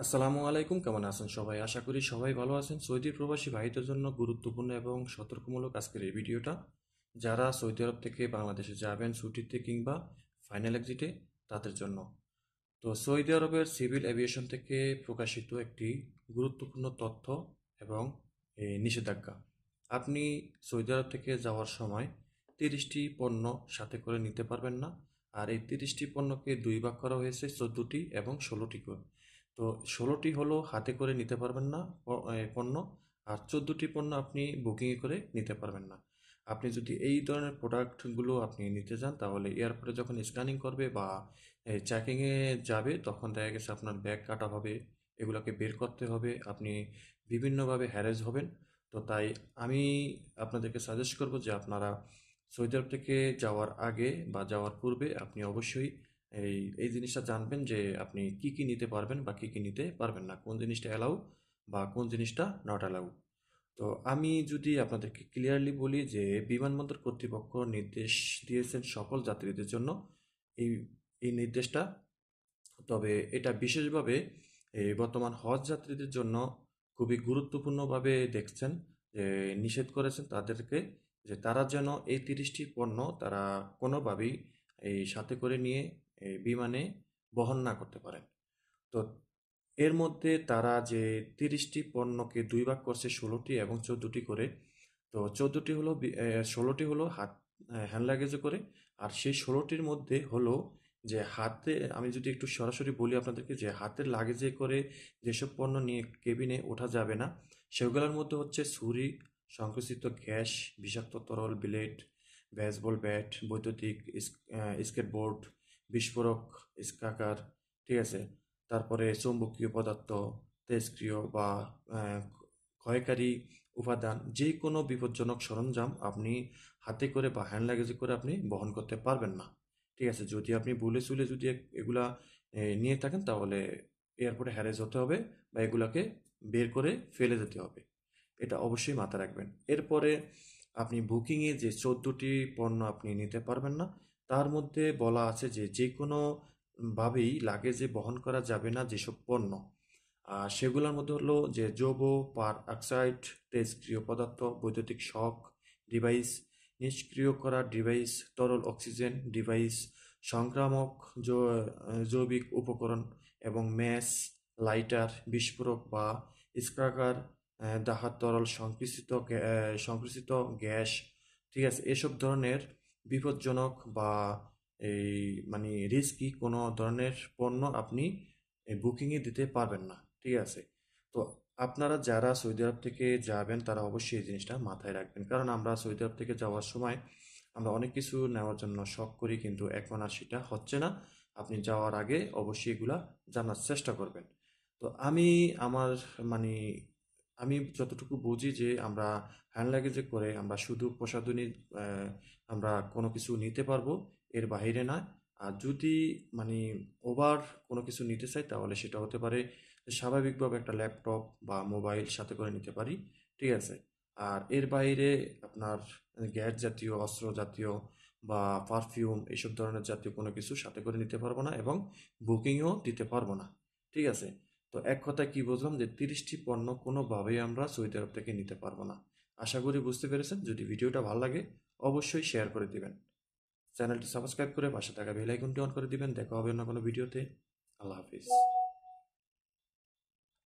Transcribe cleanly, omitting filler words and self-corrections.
আসসালামু আলাইকুম, কেমন আছেন সবাই? আশা করি সবাই ভালো আছেন। সৌদি প্রবাসী ভাইদের জন্য গুরুত্বপূর্ণ এবং সতর্কমূলক আজকের এই ভিডিওটা। যারা সৌদি আরব থেকে বাংলাদেশে যাবেন ছুটিতে কিংবা ফাইনাল এক্সিটে, তাদের জন্য। তো সৌদি আরবের সিভিল এভিয়েশন থেকে প্রকাশিত একটি গুরুত্বপূর্ণ তথ্য এবং নিষেধাজ্ঞা। আপনি সৌদি আরব থেকে যাওয়ার সময় 30টি পণ্য সাথে করে নিতে পারবেন না। আর এই 30টি পণ্যকে দুই ভাগ করা হয়েছে, 14টি এবং 16টি করে। তো 16টি হলো হাতে করে নিতে পারবেন না পণ্য, আর 14টি পণ্য আপনি বুকিং করে নিতে পারবেন না। আপনি যদি এই ধরনের প্রোডাক্টগুলো আপনি নিতে যান, তাহলে এয়ারপোর্টে যখন স্ক্যানিং করবে বা চেকিংয়ে যাবে, তখন দেখা গেছে আপনার ব্যাগ কাটা হবে, এগুলোকে বের করতে হবে, আপনি বিভিন্নভাবে হ্যারেস হবেন। তো তাই আমি আপনাদেরকে সাজেস্ট করব যে আপনারা সৌদি আরব থেকে যাওয়ার আগে বা যাওয়ার পূর্বে আপনি অবশ্যই এই এই জিনিসটা জানবেন যে আপনি কি কি নিতে পারবেন বা কি কি নিতে পারবেন না, কোন জিনিসটা অ্যালাউ বা কোন জিনিসটা নট অ্যালাউ। তো আমি যদি আপনাদেরকে ক্লিয়ারলি বলি যে বিমানবন্দর কর্তৃপক্ষ নির্দেশ দিয়েছেন সকল যাত্রীদের জন্য এই এই নির্দেশটা। তবে এটা বিশেষভাবে এই বর্তমান হজ যাত্রীদের জন্য খুবই গুরুত্বপূর্ণভাবে দেখছেন, যে নিষেধ করেছেন তাদেরকে, যে তারা যেন এই 30টি পণ্য তারা কোনোভাবেই এই সাথে করে নিয়ে এই বিমানে বহন না করতে পারেন। তো এর মধ্যে তারা যে 30টি পণ্যকে দুই ভাগ করছে, 16টি এবং 14টি করে। তো 14টি হলো 16টি হলো হ্যান্ড লাগেজে করে। আর সেই 16টির মধ্যে হলো যে হাতে, আমি যদি একটু সরাসরি বলি আপনাদেরকে, যে হাতের লাগেজে করে যেসব পণ্য নিয়ে কেবিনে ওঠা যাবে না, সেগুলোর মধ্যে হচ্ছে ছুরি, সংকুচিত গ্যাস, বিষাক্ত তরল, ব্লেড, বেসবল ব্যাট, বৈদ্যুতিক স্কেটবোর্ড, বিস্ফোরক, স্কাকার, ঠিক আছে? তারপরে চৌম্বকীয় পদার্থ, তেজস্ক্রিয় বা আহ, ক্ষয়কারী উপাদান, যে কোনো বিপজ্জনক সরঞ্জাম আপনি হাতে করে বা হ্যান্ড লাগেজে করে আপনি বহন করতে পারবেন না। ঠিক আছে? যদি আপনি ভুলে চুলে যদি এগুলা নিয়ে থাকেন, তাহলে এয়ারপোর্টে হ্যারেস হতে হবে বা এগুলাকে বের করে ফেলে দিতে হবে। এটা অবশ্যই মাথায় রাখবেন। এরপরে আপনি বুকিংয়ে যে 14টি পণ্য আপনি নিতে পারবেন না, তার মধ্যে বলা আছে যে যে কোনো ভাবেই লাগেজে বহন করা যাবে না যেসব পণ্য, সেগুলোর মধ্যে হলো যে যৌগ, পার অক্সাইড, তেজস্ক্রিয় পদার্থ, বৈদ্যুতিক শক ডিভাইস, নিষ্ক্রিয় করা ডিভাইস, তরল অক্সিজেন ডিভাইস, সংক্রামক জৈবিক উপকরণ এবং ম্যাচ, লাইটার, বিস্ফোরক বা স্ক্রাকার, দাহ্য তরল, সংকৃষিত গ্যাস, ঠিক আছে? এসব ধরনের বিপজ্জনক বা এই মানে রিস্কি কোনো ধরনের পণ্য আপনি বুকিংয়ে দিতে পারবেন না। ঠিক আছে? তো আপনারা যারা সৌদি আরব থেকে যাবেন, তারা অবশ্যই এই জিনিসটা মাথায় রাখবেন, কারণ আমরা সৌদি আরব থেকে যাওয়ার সময় আমরা অনেক কিছু নেওয়ার জন্য শখ করি, কিন্তু এখন আর সেটা হচ্ছে না। আপনি যাওয়ার আগে অবশ্যই এগুলা জানার চেষ্টা করবেন। তো আমার মানে আমি যতটুকু বুঝি যে আমরা হ্যান্ড লাগেজে করে আমরা শুধু প্রসাধনী আহ, আমরা কোনো কিছু নিতে পারবো, এর বাইরে না। আর যদি মানে ওভার কোনো কিছু নিতে চাই, তাহলে সেটা হতে পারে স্বাভাবিকভাবে একটা ল্যাপটপ বা মোবাইল সাথে করে নিতে পারি। ঠিক আছে? আর এর বাইরে আপনার গ্যাস জাতীয়, অস্ত্র জাতীয় বা পারফিউম, এইসব ধরনের জাতীয় কোনো কিছু সাথে করে নিতে পারবো না, এবং বুকিংও দিতে পারবো না। ঠিক আছে? তো এক কথায় কি বুঝলাম, যে 30টি পণ্য কোনোভাবেই আমরা সৌদি আরব থেকে নিতে পারবো না। আশা করি বুঝতে পেরেছেন। যদি ভিডিওটা ভালো লাগে, অবশ্যই শেয়ার করে দিবেন। চ্যানেলটি সাবস্ক্রাইব করে পাশে থাকা বেল আইকনটি অন করে দিবেন। দেখা হবে অন্য কোনো ভিডিওতে। আল্লাহ হাফিজ।